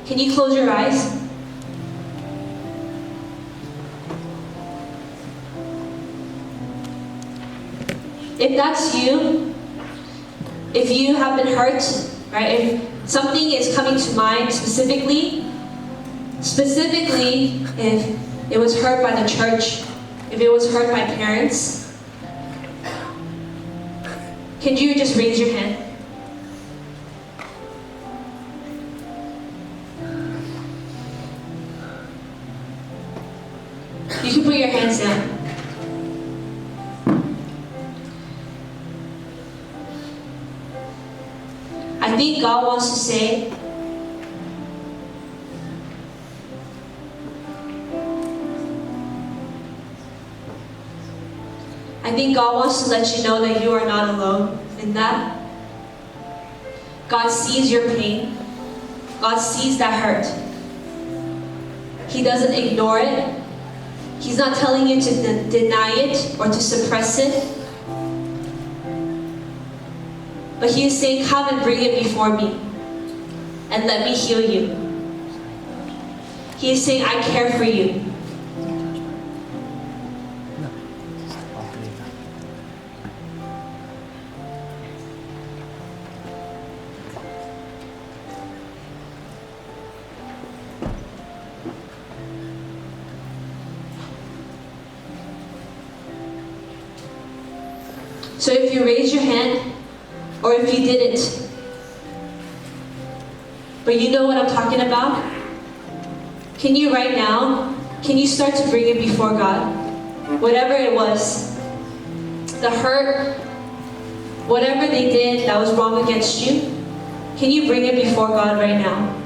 Can you close your eyes? If that's you, if you have been hurt, right? If something is coming to mind specifically if it was hurt by the church, if it was hurt by parents, can you just raise your hand? You can put your hands down. I think God wants to say, I think God wants to let you know that you are not alone in that. God sees your pain. God sees that hurt. He doesn't ignore it. He's not telling you to deny it or to suppress it. But He is saying, come and bring it before me and let me heal you. He is saying, I care for you. So if you raise your hand, or if you didn't, but you know what I'm talking about, can you right now, can you start to bring it before God? Whatever it was, the hurt, whatever they did that was wrong against you, can you bring it before God right now?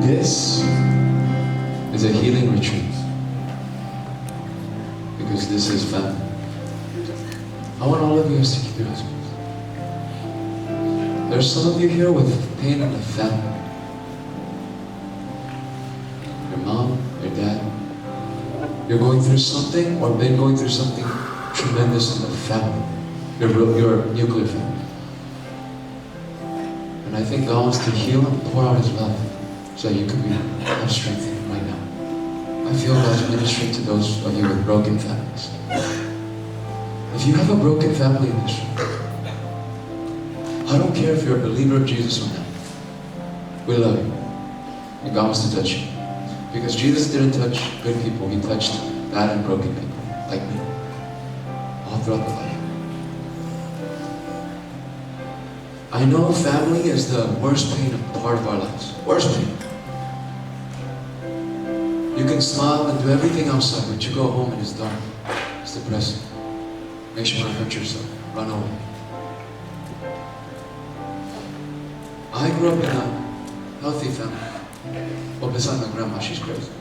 This is a healing retreat because this is family. I want all of you to keep your eyes closed. There's some of you here with pain in the family. Your mom, your dad. You're going through something or been going through something tremendous in the family. Your nuclear family. And I think God wants to heal and pour out His love so you can have strengthened right now. I feel God's ministering to those of you with broken families. If you have a broken family in this room, I don't care if you're a believer of Jesus or not. We love you. And God wants to touch you. Because Jesus didn't touch good people, He touched bad and broken people, like me, all throughout the life. I know family is the worst pain part of our lives. Worst pain. You can smile and do everything outside, but you go home and it's dark. It's depressing. Makes you want to hurt yourself. Run away. I grew up in a healthy family. Well, besides my grandma, she's crazy.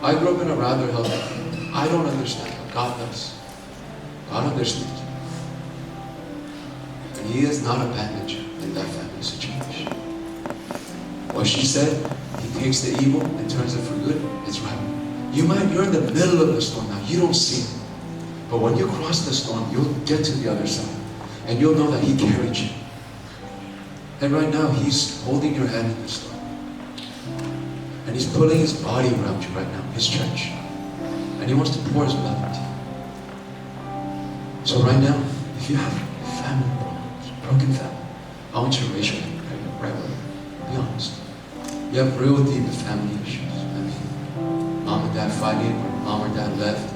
I grew up in a rather healthy family. I don't understand, but God does. God understands. And He is not a manager in that family situation. What she said, He takes the evil and turns it for good. It's right. You're in the middle of the storm now. You don't see it. But when you cross the storm, you'll get to the other side. And you'll know that He carried you. And right now, He's holding your hand in the storm. And He's pulling His body around you right now, His church. And He wants to pour His love into you. So right now, if you have family problems, broken family, I want you to raise your hand right where you are. Be honest. You have real deep family issues. I mean, mom and dad fighting, or mom or dad left,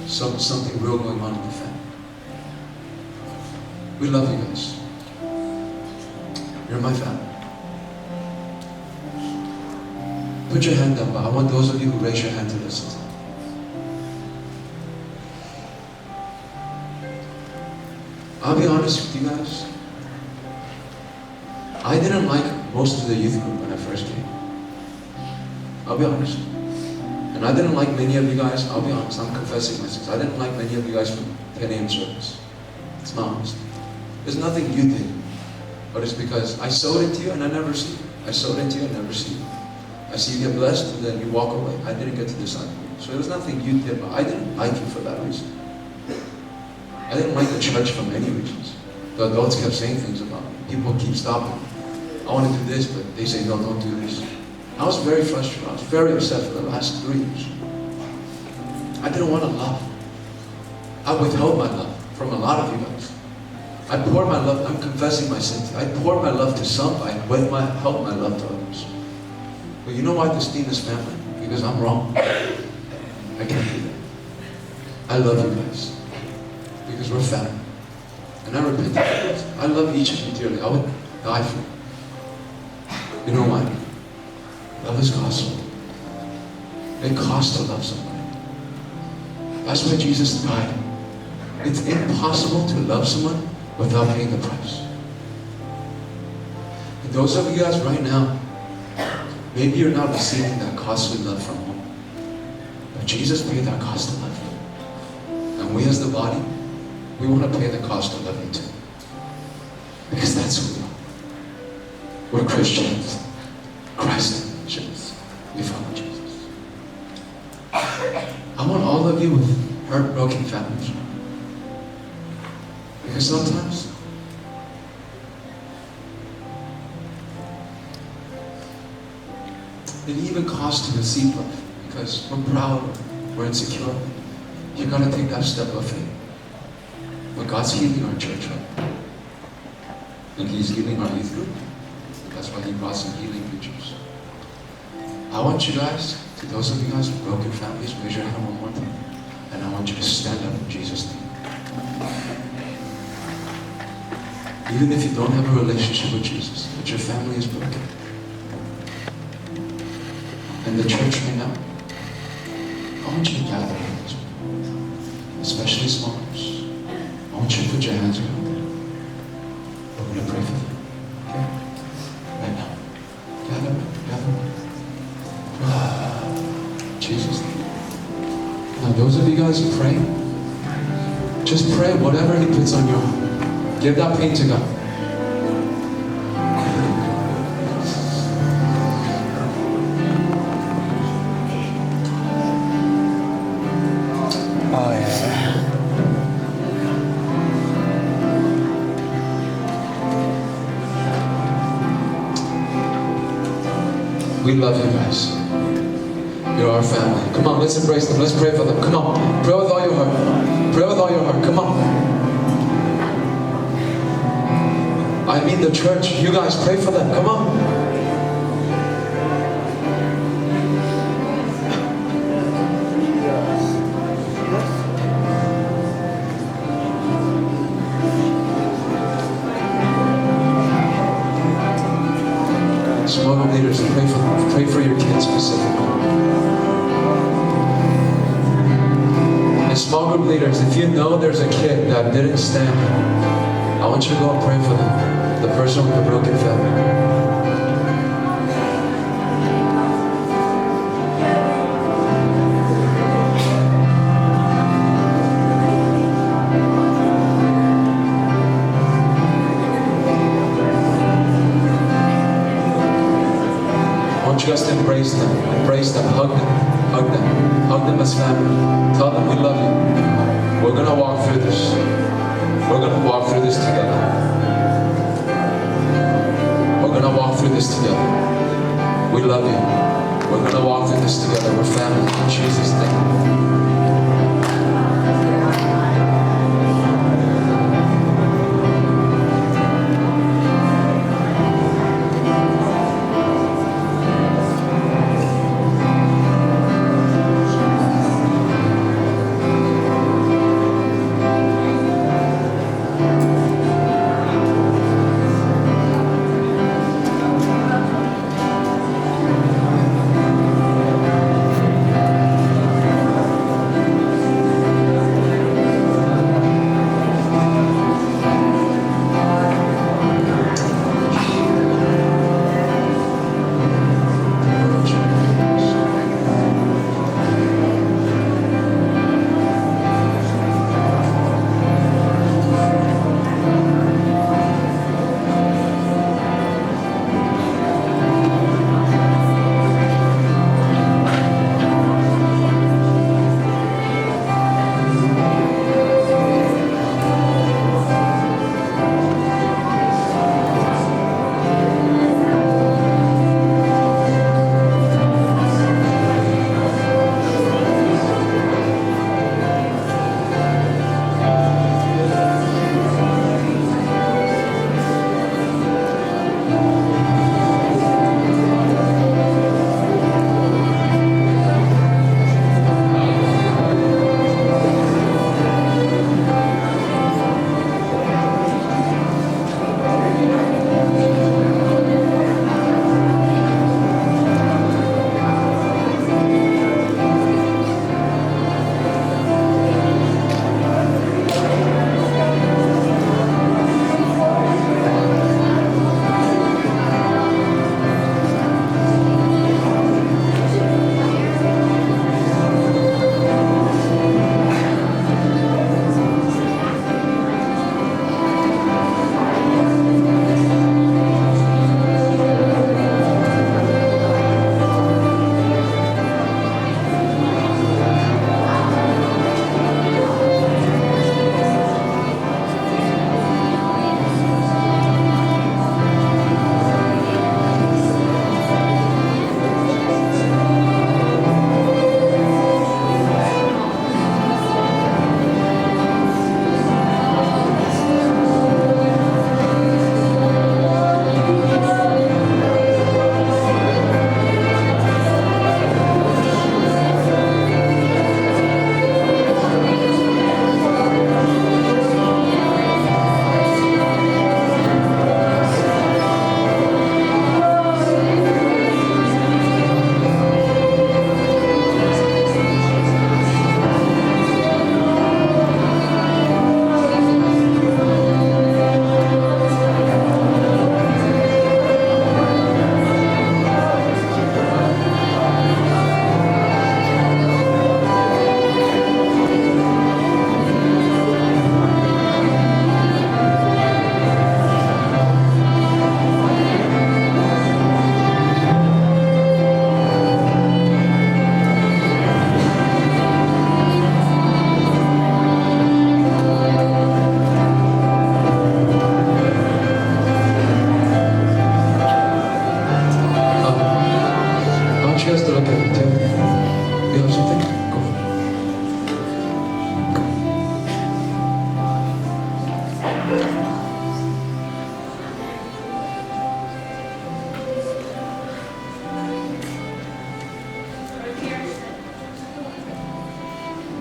or something real going on in the family. We love you guys. You're my family. Put your hand up, but I want those of you who raise your hand to listen to me. I'll be honest with you guys. I didn't like most of the youth group when I first came. I'll be honest. And I didn't like many of you guys. I'll be honest, I'm confessing my sins. I didn't like many of you guys from 10 a.m. service. It's my honesty. There's nothing you did. But it's because I sowed into you and I never see you. I sowed into you and never see you. I see you get blessed and then you walk away. I didn't get to decide for you. So it was nothing you did, but I didn't like you for that reason. I didn't like the church for many reasons. The adults kept saying things about me. People keep stopping me. I want to do this, but they say, no, don't do this. I was very frustrated. I was very upset for the last 3 years. I didn't want to love. I withheld my love from a lot of you guys. I poured my love, I'm confessing my sins. I poured my love to some, I held my love to others. But you know why this team is family? Because I'm wrong. I can't do that. I love you guys. Because we're family. And I repent for this. I love each of you dearly. I would die for you. You know why? Love is costly. It costs to love somebody. That's why Jesus died. It's impossible to love someone without paying the price. And those of you guys right now, maybe you're not receiving that costly love from home. But Jesus paid that cost to love you. And we as the body, we want to pay the cost to love you too. Because that's who we are. We're Christians. Christians. We follow Jesus. I want all of you with hurt, broken families. Because sometimes it even costs to receive love. Because we're proud, we're insecure. You gotta take that step of faith. When God's healing our church right now, and He's healing our youth group, that's why He brought some healing preachers. I want you guys, to those of you guys with broken families, raise your hand one more time. And I want you to stand up in Jesus' name. Even if you don't have a relationship with Jesus, but your family is broken. And the church right now, I want you to gather around this one, especially small groups. I want you to put your hands around them. We're going to pray for them. Okay? Right now. Gather around. Jesus. Now those of you guys who pray, just pray whatever He puts on your heart. Give that pain to God. Oh yeah. We love you guys. You're our family. Come on, let's embrace them. Let's pray for them. Come on. Pray with all your heart. Pray with all your heart. Come on. I mean the church. You guys pray for them. Come on. Small group leaders, pray for them. Pray for your kids specifically. And small group leaders, if you know there's a kid that didn't stand, I want you to go and pray for them. The person with the broken family. want you guys to embrace them. Embrace them. Hug them. Hug them. Hug them as family. Tell them we love you. We're going to walk through this. We're going to walk through this together. We're going to walk through this together. We love you. We're going to walk through this together. We're family. In Jesus' name.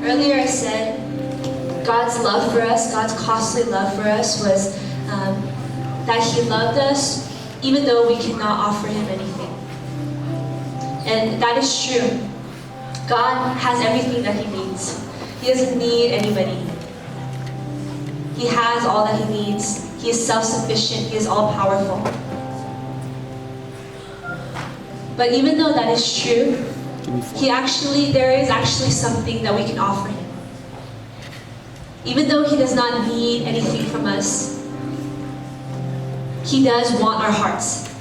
Earlier I said God's love for us, God's costly love for us was that He loved us even though we cannot offer Him anything. And that is true. God has everything that He needs. He doesn't need anybody. He has all that He needs. He is self-sufficient. He is all-powerful. But even though that is true, there is actually something that we can offer Him. Even though He does not need anything from us, He does want our hearts.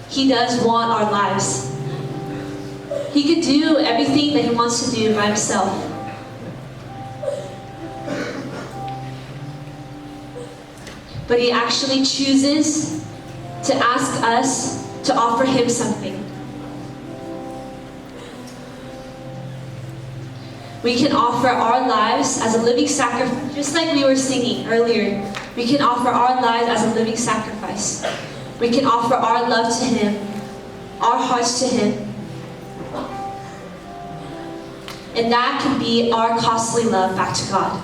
He does want our lives. He could do everything that he wants to do by himself. But he actually chooses to ask us to offer him something. We can offer our lives as a living sacrifice, just like we were singing earlier. We can offer our lives as a living sacrifice. We can offer our love to him, our hearts to him. And that can be our costly love back to God,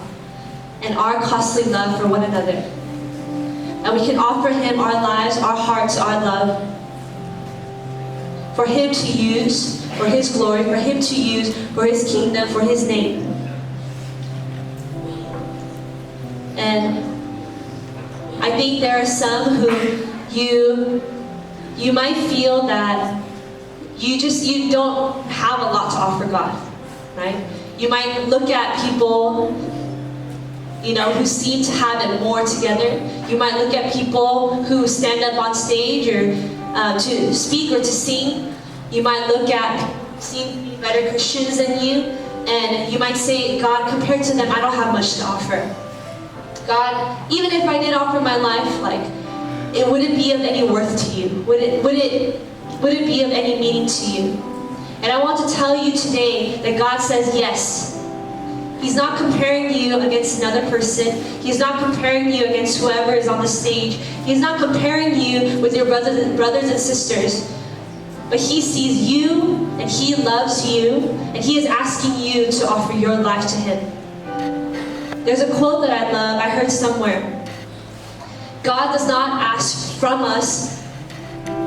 and our costly love for one another. And we can offer him our lives, our hearts, our love, for him to use for his glory, for him to use for his kingdom, for his name. And I think there are some who you might feel that you don't have a lot to offer God, right? You might look at people, who seem to have it more together. You might look at people who stand up on stage or to speak or to sing. You might look at seem to be better Christians than you, and you might say, God, compared to them, I don't have much to offer. God, even if I did offer my life, it wouldn't be of any worth to you. Would it be of any meaning to you? And I want to tell you today that God says yes. He's not comparing you against another person. He's not comparing you against whoever is on the stage. He's not comparing you with your brothers and sisters. But he sees you, and he loves you, and he is asking you to offer your life to him. There's a quote that I love, I heard somewhere. God does not ask from us.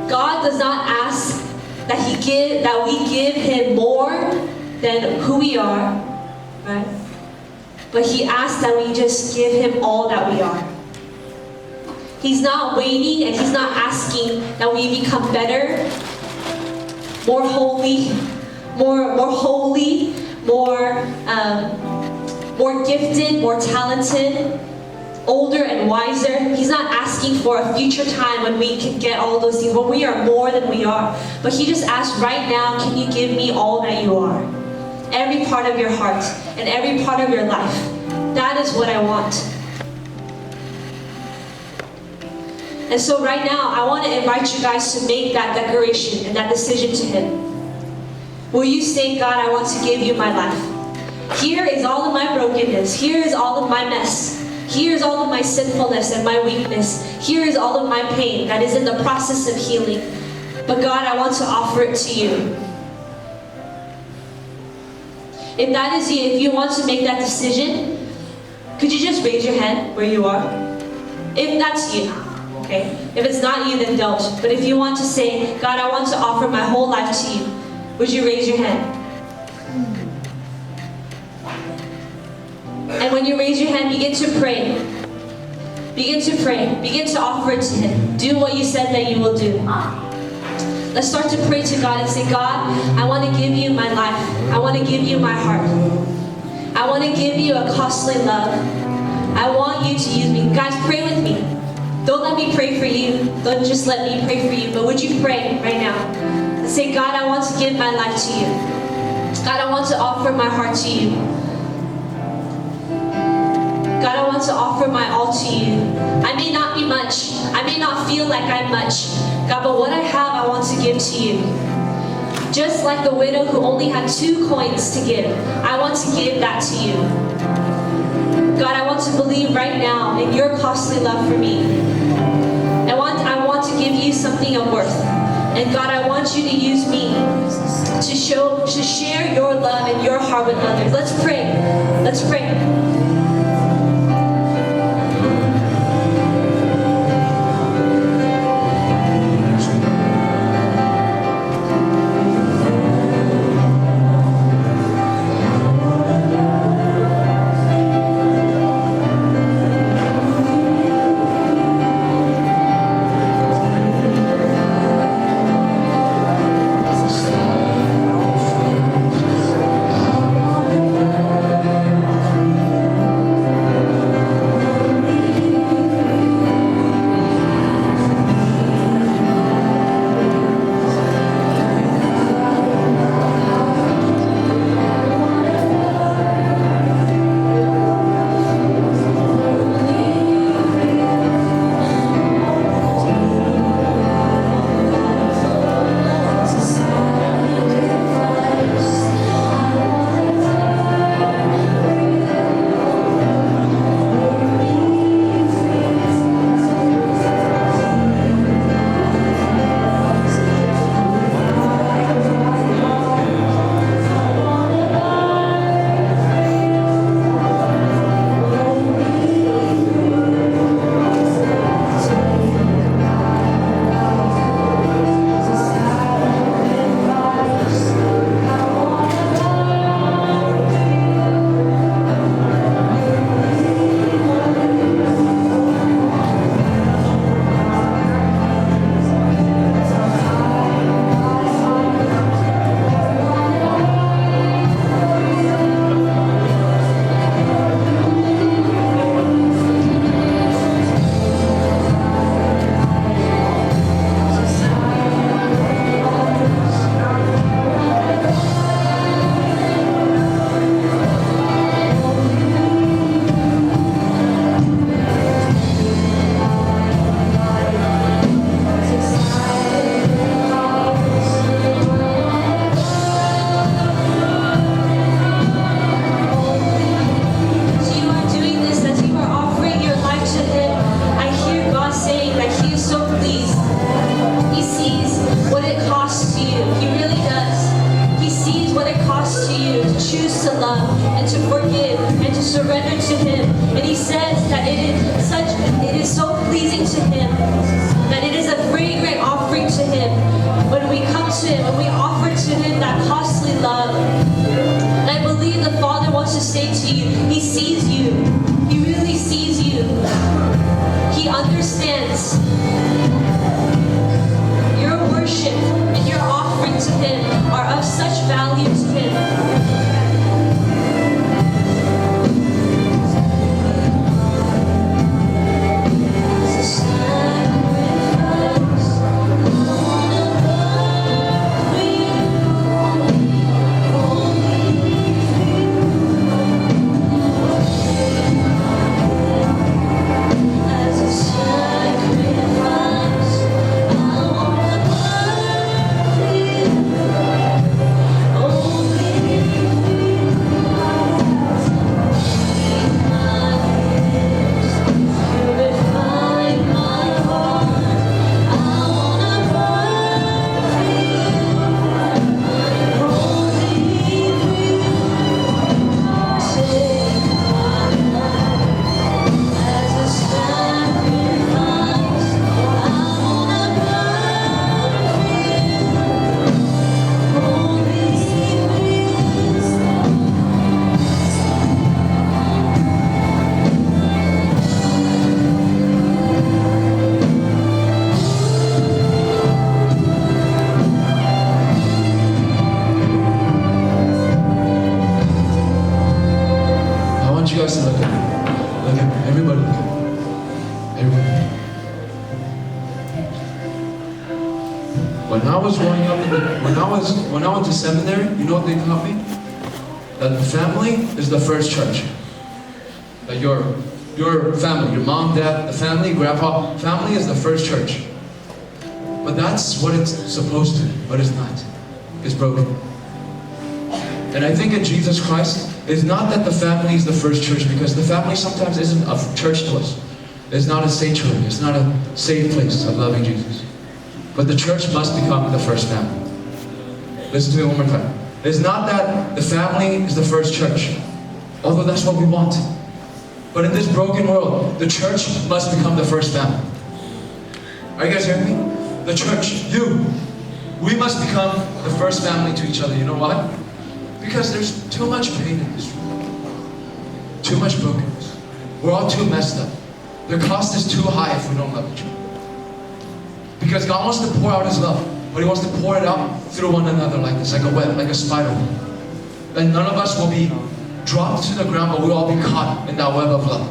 God does not ask that we give him more than who we are, right? But he asks that we just give him all that we are. He's not waiting, and he's not asking that we become better, more holy, more gifted, more talented, older and wiser. He's not asking for a future time when we can get all those things, when we are more than we are. But he just asks right now, can you give me all that you are? Every part of your heart and every part of your life. That is what I want. And so right now, I want to invite you guys to make that declaration and that decision to him. Will you say, God, I want to give you my life. Here is all of my brokenness. Here is all of my mess. Here is all of my sinfulness and my weakness. Here is all of my pain that is in the process of healing. But God, I want to offer it to you. If that is you, if you want to make that decision, could you just raise your hand where you are? If that's you. Okay? If it's not you, then don't. But if you want to say, God, I want to offer my whole life to you, would you raise your hand? And when you raise your hand, begin to pray. Begin to pray. Begin to offer it to him. Do what you said that you will do. Let's start to pray to God and say, God, I want to give you my life. I want to give you my heart. I want to give you a costly love. I want you to use me. Guys, pray with me. Don't let me pray for you. Don't just let me pray for you. But would you pray right now? And say, God, I want to give my life to you. God, I want to offer my heart to you. God, I want to offer my all to you. I may not be much. I may not feel like I'm much. God, but what I have, I want to give to you. Just like the widow who only had 2 coins to give, I want to give that to you. God, I want to believe right now in your costly love for me. I want to give you something of worth. And God, I want you to use me to share your love and your heart with others. Let's pray. Let's pray. costs to you. He really does. He sees what it costs to you to choose to love and to forgive and to surrender to Him. And He says that it is so pleasing to Him, that it is a fragrant offering to Him. When we come to Him, when we offer to Him that costly love. And I believe the Father wants to say to you, He sees you. He really sees you. He understands. Your worship and your offering to Him are of such value to Him. You guys to look at me. Look at me. Everybody look at me. Everybody. When I was growing up, when I went to seminary, you know what they taught me? That the family is the first church. That your family, your mom, dad, the family, grandpa, family is the first church. But that's what it's supposed to be, but it's not. It's broken. And I think in Jesus Christ, it's not that the family is the first church, because the family sometimes isn't a church to us. It's not a sanctuary. It's not a safe place of loving Jesus. But the church must become the first family. Listen to me one more time. It's not that the family is the first church, although that's what we want. But in this broken world, the church must become the first family. Are you guys hearing me? The church, we must become the first family to each other. You know why? Because there's too much pain in this world. Too much brokenness. We're all too messed up. The cost is too high if we don't love each other. Because God wants to pour out His love, but He wants to pour it out through one another like this, like a web, like a spider web. And none of us will be dropped to the ground, but we'll all be caught in that web of love.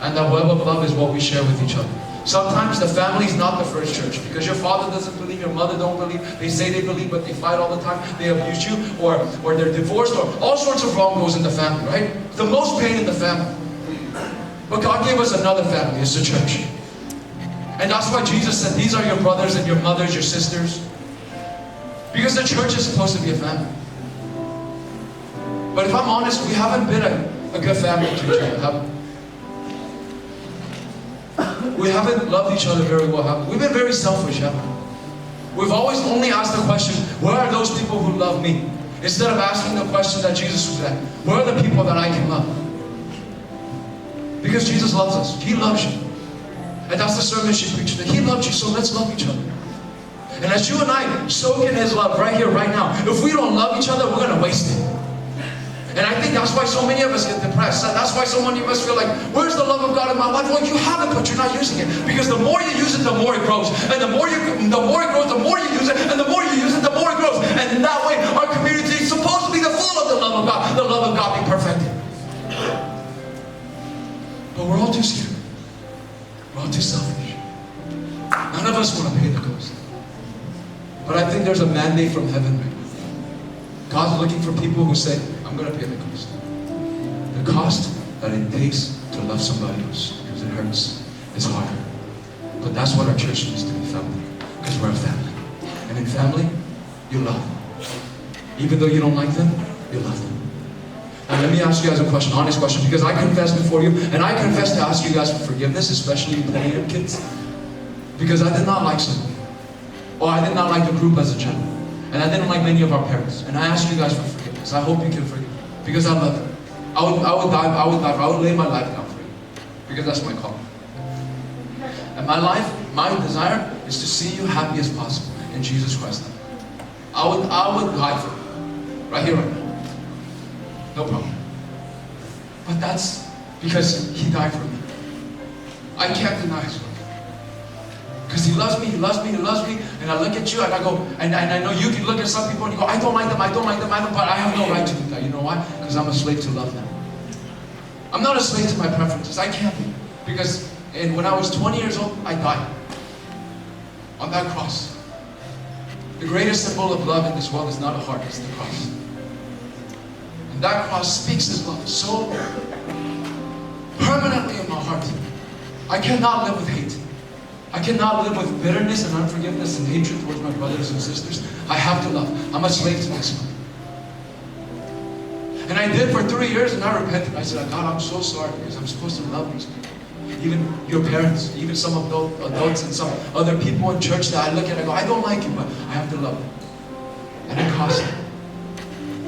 And that web of love is what we share with each other. Sometimes the family is not the first church, because your father doesn't believe, your mother don't believe, they say they believe, but they fight all the time, they abuse you, or they're divorced, or all sorts of wrong goes in the family, right? The most pain in the family. But God gave us another family, it's the church. And that's why Jesus said, these are your brothers and your mothers, your sisters. Because the church is supposed to be a family. But if I'm honest, we haven't been a good family to each other, have we? We haven't loved each other very well, have we? We've been very selfish, haven't we? We've always only asked the question, where are those people who love me? Instead of asking the question that Jesus was at, where are the people that I can love? Because Jesus loves us. He loves you. And that's the sermon she preached, that He loved you, so let's love each other. And as you and I soak in His love right here, right now, if we don't love each other, we're going to waste it. And I think that's why so many of us get depressed. That's why so many of us feel like, where's the love of God in my life? Well, you have it, but you're not using it. Because the more you use it, the more it grows. And the more it grows, the more you use it. And the more you use it, the more it grows. And in that way, our community is supposed to be full of the love of God. The love of God being perfected. But we're all too scared. We're all too selfish. None of us want to pay the cost. But I think there's a mandate from heaven right now. God's looking for people who say, I'm going to pay the cost. The cost that it takes to love somebody else. Because it hurts. It's hard. But that's what our church needs to be, family. Because we're a family. And in family, you love them. Even though you don't like them, you love them. Now let me ask you guys a question, honest question. Because I confess before you, and I confess to ask you guys for forgiveness, especially you playing kids. Because I did not like some of you. Or I did not like the group as a general. And I didn't like many of our parents. And I ask you guys for forgiveness. I hope you can forgive me. Because I love you. I would lay my life down for you. Because that's my call. And my life, my desire is to see you happy as possible in Jesus Christ. I would die for you. Right here, right now. No problem. But that's because He died for me. I can't deny His love. Because He loves me, He loves me, He loves me. And I look at you and I go, and I know you can look at some people and you go, I don't like them, but I have no right to do that. You know why? Because I'm a slave to love them. I'm not a slave to my preferences. I can't be. Because when I was 20 years old, I died. On that cross. The greatest symbol of love in this world is not a heart, it's the cross. And that cross speaks His love so permanently in my heart. I cannot live with hate. I cannot live with bitterness and unforgiveness and hatred towards my brothers and sisters. I have to love. I'm a slave to this one. And I did for 3 years and I repented. I said, God, I'm so sorry because I'm supposed to love these people. Even your parents, even some adults and some other people in church that I look at and I go, I don't like you, but I have to love them. And it costs me.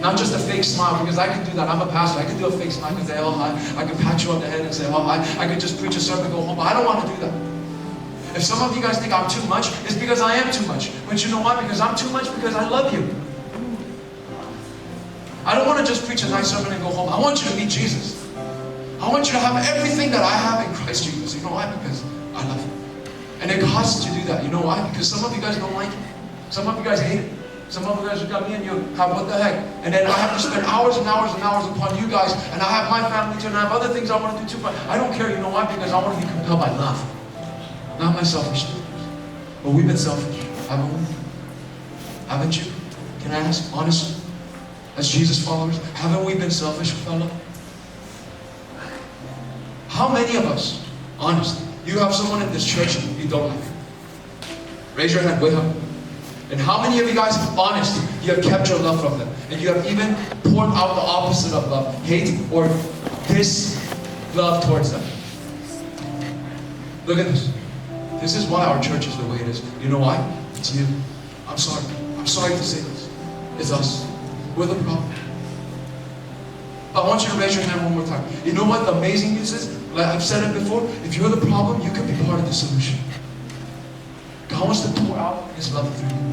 Not just a fake smile, because I can do that. I'm a pastor. I can do a fake smile and say, oh, hi. I can pat you on the head and say, oh, hi. I could just preach a sermon and go home, but I don't want to do that. If some of you guys think I'm too much, it's because I am too much. But you know why? Because I'm too much because I love you. I don't want to just preach a nice sermon and go home. I want you to meet Jesus. I want you to have everything that I have in Christ Jesus. You know why? Because I love you. And it costs to do that. You know why? Because some of you guys don't like it. Some of you guys hate it. Some of you guys look at me and you have, what the heck? And then I have to spend hours and hours and hours upon you guys. And I have my family too. And I have other things I want to do too. But I don't care. You know why? Because I want to be compelled by love. Not my selfishness. But we've been selfish, haven't we? Haven't you? Can I ask, honestly? As Jesus followers, haven't we been selfish with our love? How many of us, honestly, you have someone in this church you don't like? Raise your hand way up. And how many of you guys, honestly, you have kept your love from them? And you have even poured out the opposite of love, hate or dis-love towards them? Look at this. This is why our church is the way it is. You know why? It's you. I'm sorry. I'm sorry to say this. It's us. We're the problem. I want you to raise your hand one more time. You know what the amazing news is? Like I've said it before, if you're the problem, you can be part of the solution. God wants to pour out His love through you.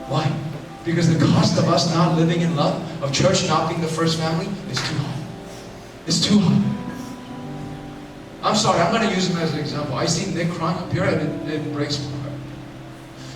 Why? Because the cost of us not living in love, of church not being the first family, is too high. It's too high. I'm sorry, I'm going to use him as an example. I see Nick crying up here and it breaks me.